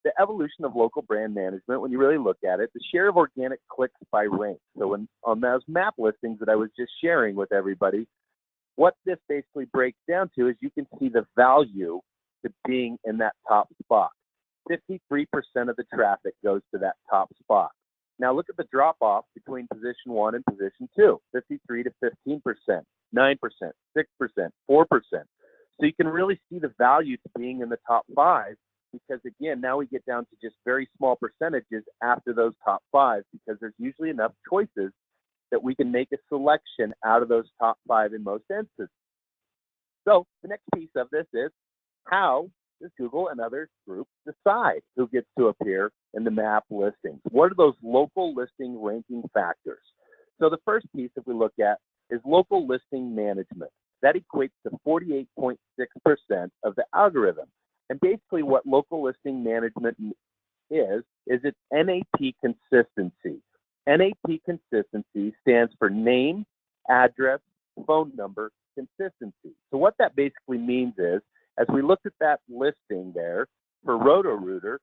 the evolution of local brand management, when you really look at it, the share of organic clicks by rank. So on those map listings that I was just sharing with everybody, what this basically breaks down to is you can see the value to being in that top spot. 53% of the traffic goes to that top spot. Now look at the drop off between position 1 and position 2, 53 to 15%, 9%, 6%, 4%. So you can really see the value to being in the top 5, because again, now we get down to just very small percentages after those top 5, because there's usually enough choices that we can make a selection out of those top 5 in most instances. So the next piece of this is, how does Google and other groups decide who gets to appear in the map listings? What are those local listing ranking factors? So the first piece, if we look at, is local listing management. That equates to 48.6% of the algorithm. And basically what local listing management is it's NAP consistency. NAP consistency stands for name, address, phone number, consistency. So what that basically means is, as we looked at that listing there for Roto-Rooter,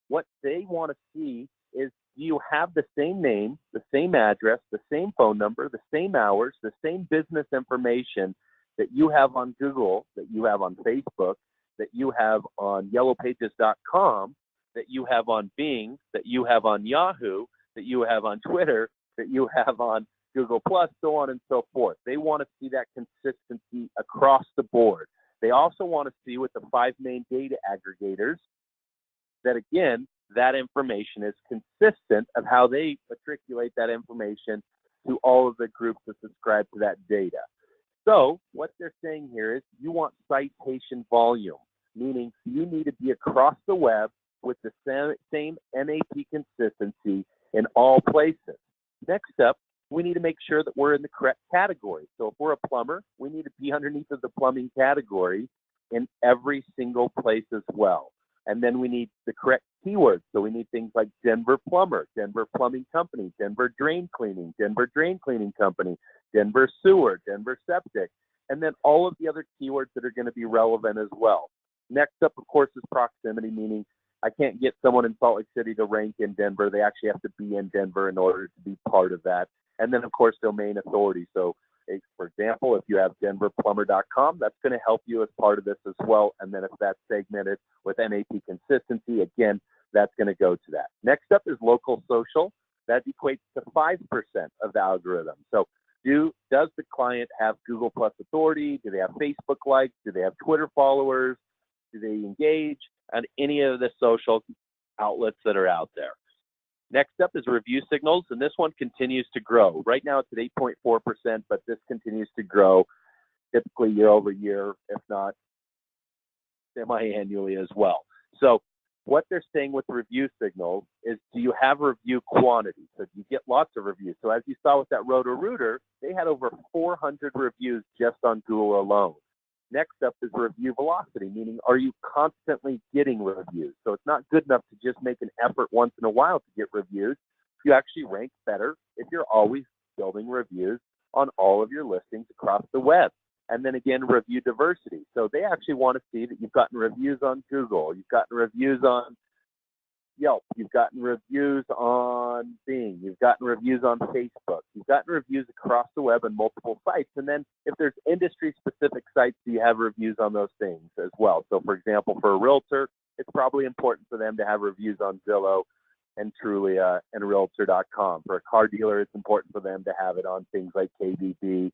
what they want to see is, do you have the same name, the same address, the same phone number, the same hours, the same business information that you have on Google, that you have on Facebook, that you have on yellowpages.com, that you have on Bing, that you have on Yahoo, that you have on Twitter, that you have on Google+, so on and so forth. They want to see that consistency across the board. They also want to see with the 5 main data aggregators that, again, that information is consistent of how they matriculate that information to all of the groups that subscribe to that data. So what they're saying here is you want citation volume, meaning you need to be across the web with the same NAP consistency in all places. Next up, we need to make sure that we're in the correct category. So if we're a plumber, we need to be underneath of the plumbing category in every single place as well. And then we need the correct keywords. So we need things like Denver plumber, Denver plumbing company, Denver drain cleaning company, Denver sewer, Denver septic, and then all of the other keywords that are going to be relevant as well. Next up, of course, is proximity, meaning I can't get someone in Salt Lake City to rank in Denver. They actually have to be in Denver in order to be part of that. And then, of course, domain authority. So, for example, if you have denverplumber.com, that's going to help you as part of this as well. And then if that's segmented with NAP consistency, again, that's going to go to that. Next up is local social. That equates to 5% of the algorithm. So does the client have Google Plus authority? Do they have Facebook likes? Do they have Twitter followers? Do they engage on any of the social outlets that are out there? Next up is review signals, and this one continues to grow. Right now it's at 8.4%, but this continues to grow typically year over year, if not semi-annually as well. So what they're saying with review signals is, do you have review quantity? So do you get lots of reviews? So as you saw with that Roto-Rooter, they had over 400 reviews just on Google alone. Next up is review velocity, meaning are you constantly getting reviews? So it's not good enough to just make an effort once in a while to get reviews. You actually rank better if you're always building reviews on all of your listings across the web. And then again, review diversity. So they actually want to see that you've gotten reviews on Google, you've gotten reviews on Yelp, you've gotten reviews on Bing, you've gotten reviews on Facebook, you've gotten reviews across the web on multiple sites. And then if there's industry-specific sites, do you have reviews on those things as well? So for example, for a realtor, it's probably important for them to have reviews on Zillow and Trulia and Realtor.com. For a car dealer, it's important for them to have it on things like KBB,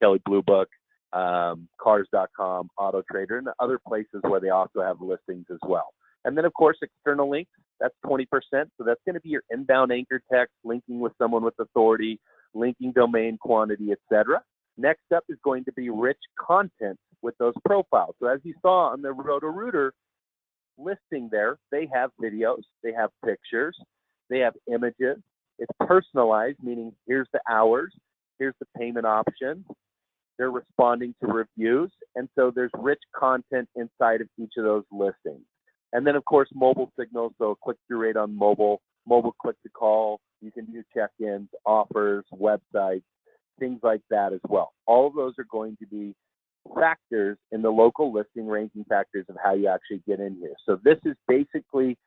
Kelley Blue Book, Cars.com, Auto Trader, and other places where they also have listings as well. And then, of course, external links, that's 20%. So that's going to be your inbound anchor text, linking with someone with authority, linking domain quantity, etc. Next up is going to be rich content with those profiles. So as you saw on the Roto-Rooter listing there, they have videos, they have pictures, they have images. It's personalized, meaning here's the hours, here's the payment option. They're responding to reviews. And so there's rich content inside of each of those listings. And then, of course, mobile signals, so click-through rate on mobile click-to-call. You can do check-ins, offers, websites, things like that as well. All of those are going to be factors in the local listing ranking factors of how you actually get in here. So this is basically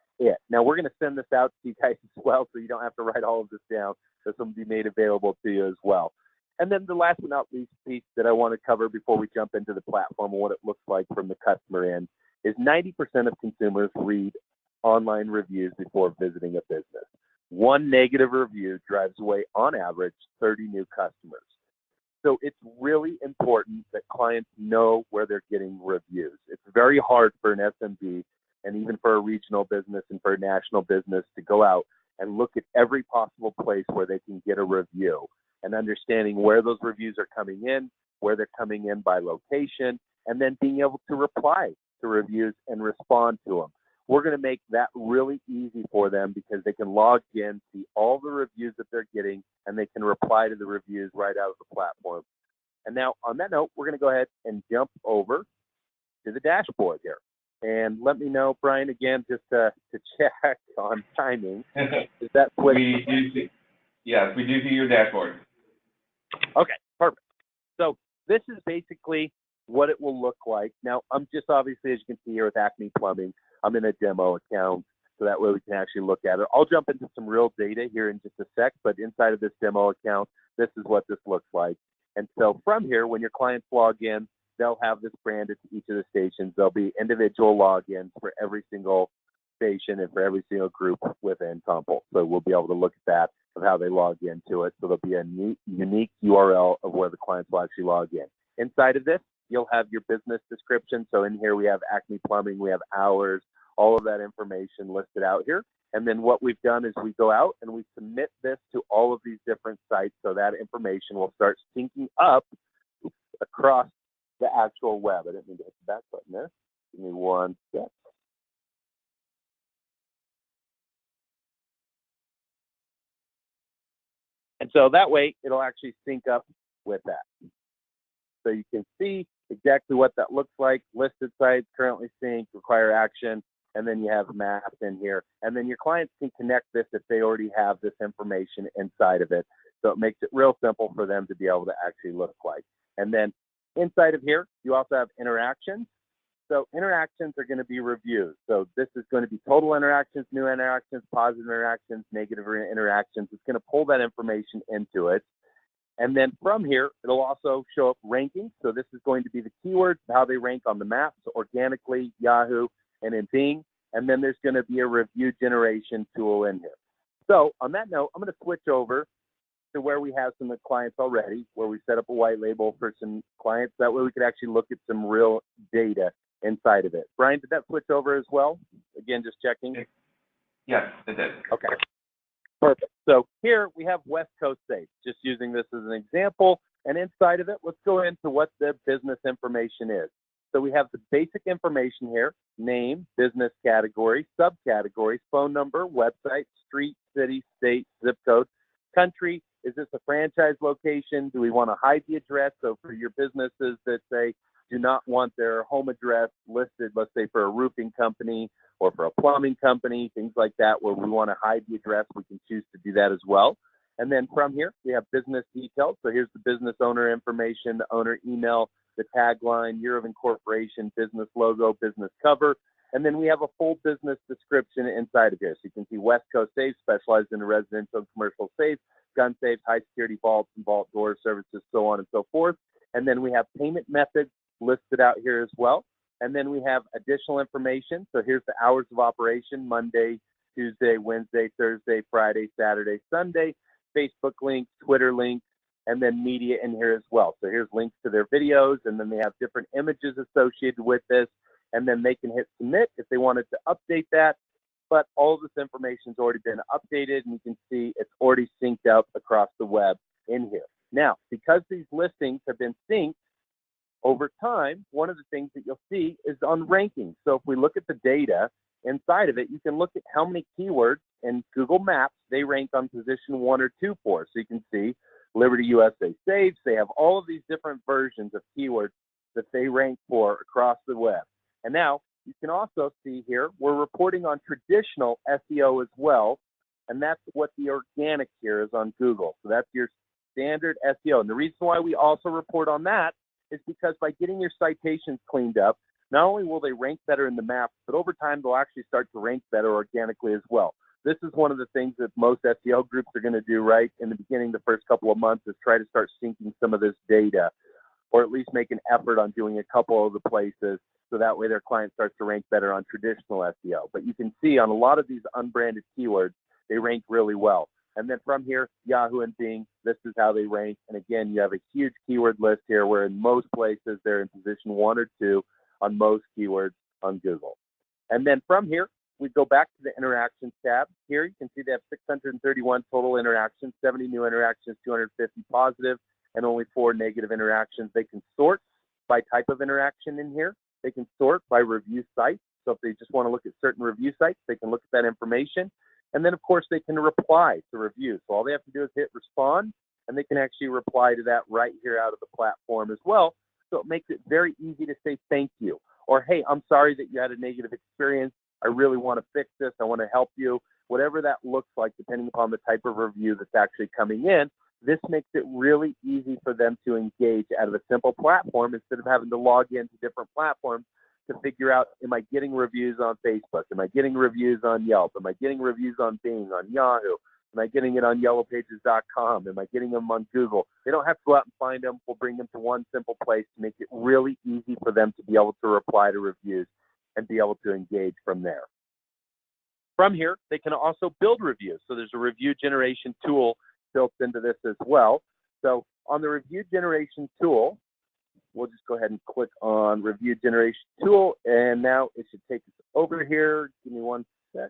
Now, we're going to send this out to you guys as well, so you don't have to write all of this down. This will be made available to you as well. And then the last but not least piece that I want to cover before we jump into the platform and what it looks like from the customer end is 90% of consumers read online reviews before visiting a business. One negative review drives away, on average, 30 new customers. So it's really important that clients know where they're getting reviews. It's very hard for an SMB and even for a regional business and for a national business to go out and look at every possible place where they can get a review, and understanding where those reviews are coming in, where they're coming in by location, and then being able to reply to reviews and respond to them. We're going to make that really easy for them because they can log in, see all the reviews that they're getting, and they can reply to the reviews right out of the platform. And now, on that note, we're going to go ahead and jump over to the dashboard here. And let me know, Brian, again, just to check on timing. Is that quick? Yes, we do see your dashboard. Okay, perfect. So this is basically what it will look like. Now, I'm just obviously, as you can see here with Acme Plumbing, I'm in a demo account, so that way we can actually look at it. I'll jump into some real data here in just a sec, but inside of this demo account, this is what this looks like. And so from here, when your clients log in, they'll have this branded to each of the stations. There'll be individual logins for every single station and for every single group within Compul. So we'll be able to look at that of how they log into it. So there'll be a unique URL of where the clients will actually log in. Inside of this, you'll have your business description. So in here, we have Acme Plumbing, we have hours, all of that information listed out here. And then what we've done is we go out and we submit this to all of these different sites, so that information will start syncing up across the actual web. I didn't mean to hit the back button there. Give me one sec. And so that way, it'll actually sync up with that. So you can see exactly what that looks like. Listed sites, currently synced, require action, and then you have maps in here. And then your clients can connect this if they already have this information inside of it. So it makes it real simple for them to be able to actually look like. And then inside of here, you also have interactions. So interactions are going to be reviews. So this is going to be total interactions, new interactions, positive interactions, negative interactions. It's going to pull that information into it. And then from here, it'll also show up ranking. So this is going to be the keywords, how they rank on the maps, organically, Yahoo, and in Bing. And then there's going to be a review generation tool in here. So on that note, I'm going to switch over to where we have some clients already, where we set up a white label for some clients. That way we could actually look at some real data inside of it. Brian, did that switch over as well? Again, just checking. Yes, it did. Okay. Perfect. So here we have West Coast Safe, just using this as an example. And inside of it, let's go into what the business information is. So we have the basic information here: name, business category, subcategories, phone number, website, street, city, state, zip code, country. Is this a franchise location? Do we want to hide the address? So for your businesses that say do not want their home address listed, let's say for a roofing company or for a plumbing company, things like that, where we want to hide the address, we can choose to do that as well. And then from here, we have business details. So here's the business owner information, the owner email, the tagline, year of incorporation, business logo, business cover. And then we have a full business description inside of here. So you can see West Coast Safe, specialized in residential and commercial safe, gun safes, high security vaults and vault door services, so on and so forth. And then we have payment methods listed out here as well. And then we have additional information. So here's the hours of operation: Monday, Tuesday, Wednesday, Thursday, Friday, Saturday, Sunday, Facebook links, Twitter links, and then media in here as well. So here's links to their videos, and then they have different images associated with this, and then they can hit submit if they wanted to update that. But all of this information has already been updated, and you can see it's already synced up across the web in here. Now, because these listings have been synced over time, one of the things that you'll see is on ranking. So if we look at the data inside of it, you can look at how many keywords in Google Maps they rank on position 1 or 2 for. So you can see Liberty USA Saves. They have all of these different versions of keywords that they rank for across the web. And now you can also see here, we're reporting on traditional SEO as well. And that's what the organic here is on Google. So that's your standard SEO. And the reason why we also report on that is because by getting your citations cleaned up, not only will they rank better in the maps, but over time they'll actually start to rank better organically as well. This is one of the things that most SEO groups are going to do right in the beginning, the first couple of months, is try to start syncing some of this data, or at least make an effort on doing a couple of the places, so that way their client starts to rank better on traditional SEO. But you can see on a lot of these unbranded keywords, they rank really well. And then from here, Yahoo and Bing, this is how they rank. And again, you have a huge keyword list here, where in most places they're in position 1 or 2 on most keywords on Google. And then from here, we go back to the interactions tab. Here you can see they have 631 total interactions, 70 new interactions, 250 positive, and only 4 negative interactions. They can sort by type of interaction in here. They can sort by review sites. So if they just want to look at certain review sites, they can look at that information. And then, of course, they can reply to reviews. So all they have to do is hit respond, and they can actually reply to that right here out of the platform as well. So it makes it very easy to say thank you, or hey, I'm sorry that you had a negative experience. I really want to fix this. I want to help you. Whatever that looks like, depending upon the type of review that's actually coming in, this makes it really easy for them to engage out of a simple platform instead of having to log into different platforms to figure out, am I getting reviews on Facebook? Am I getting reviews on Yelp? Am I getting reviews on Bing, on Yahoo? Am I getting it on yellowpages.com? Am I getting them on Google? They don't have to go out and find them. We'll bring them to one simple place to make it really easy for them to be able to reply to reviews and be able to engage from there. From here, they can also build reviews. So there's a review generation tool built into this as well. So on the review generation tool, we'll just go ahead and click on review generation tool, and now it should take us over here. Give me one sec.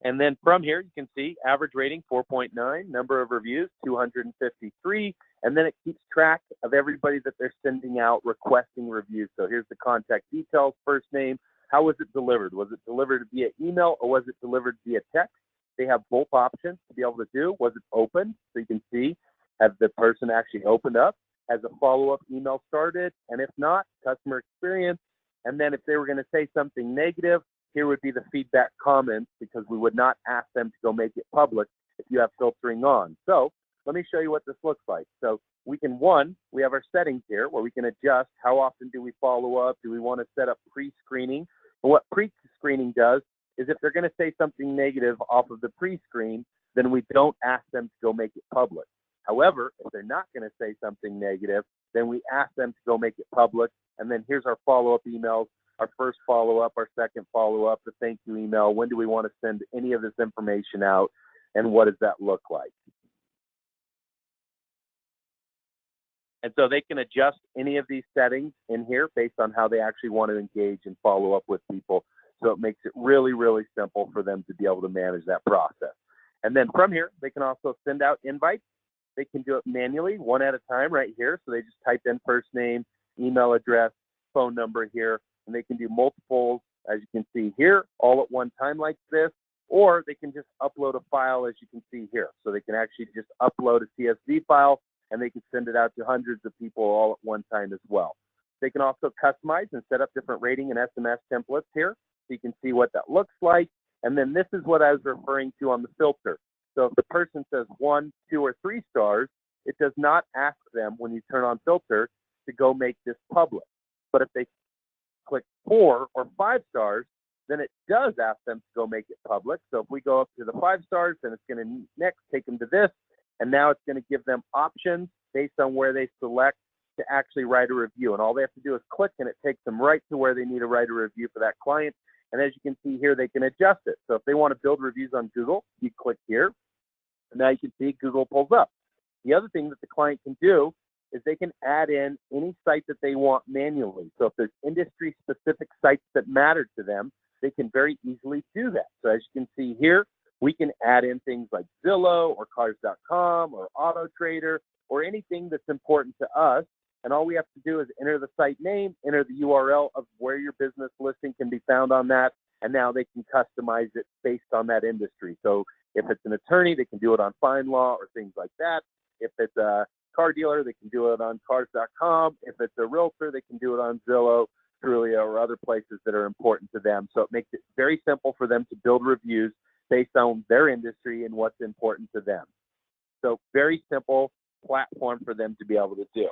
And then from here, you can see average rating 4.9, number of reviews 253, and then it keeps track of everybody that they're sending out requesting reviews. So here's the contact details, first name, how was it delivered? Was it delivered via email or was it delivered via text? They have both options to be able to do. Was it open? So you can see, has the person actually opened up? Has a follow-up email started? And if not, customer experience. And then if they were going to say something negative, here would be the feedback comments, because we would not ask them to go make it public if you have filtering on. So let me show you what this looks like. So we can, we have our settings here where we can adjust how often do we follow up. Do we want to set up pre-screening? And what pre-screening does is if they're going to say something negative off of the pre-screen, then we don't ask them to go make it public. However, if they're not going to say something negative, then we ask them to go make it public. And then here's our follow-up emails, our first follow-up, our second follow-up, the thank you email. When do we want to send any of this information out, and what does that look like? And so they can adjust any of these settings in here based on how they actually want to engage and follow up with people. So it makes it really, really simple for them to be able to manage that process. And then from here, they can also send out invites. They can do it manually, one at a time right here. So they just type in first name, email address, phone number here, and they can do multiples, as you can see here, all at one time like this, or they can just upload a file, as you can see here. So they can actually just upload a CSV file, and they can send it out to hundreds of people all at one time as well. They can also customize and set up different rating and SMS templates here, so you can see what that looks like. And then this is what I was referring to on the filter. So if the person says 1, 2, or 3 stars, it does not ask them when you turn on filter to go make this public. But if they click 4 or 5 stars, then it does ask them to go make it public. So if we go up to the 5 stars, then it's going to next take them to this, and now it's going to give them options based on where they select to actually write a review. And all they have to do is click, and it takes them right to where they need to write a review for that client. And as you can see here, they can adjust it. So if they want to build reviews on Google, you click here, and now you can see Google pulls up. The other thing that the client can do is they can add in any site that they want manually. So if there's industry-specific sites that matter to them, they can very easily do that. So as you can see here, we can add in things like Zillow or Cars.com or AutoTrader or anything that's important to us. And all we have to do is enter the site name, enter the URL of where your business listing can be found on that, and now they can customize it based on that industry. So if it's an attorney, they can do it on FindLaw or things like that. If it's a car dealer, they can do it on Cars.com. If it's a realtor, they can do it on Zillow, Trulia, or other places that are important to them. So it makes it very simple for them to build reviews based on their industry and what's important to them. So very simple platform for them to be able to do.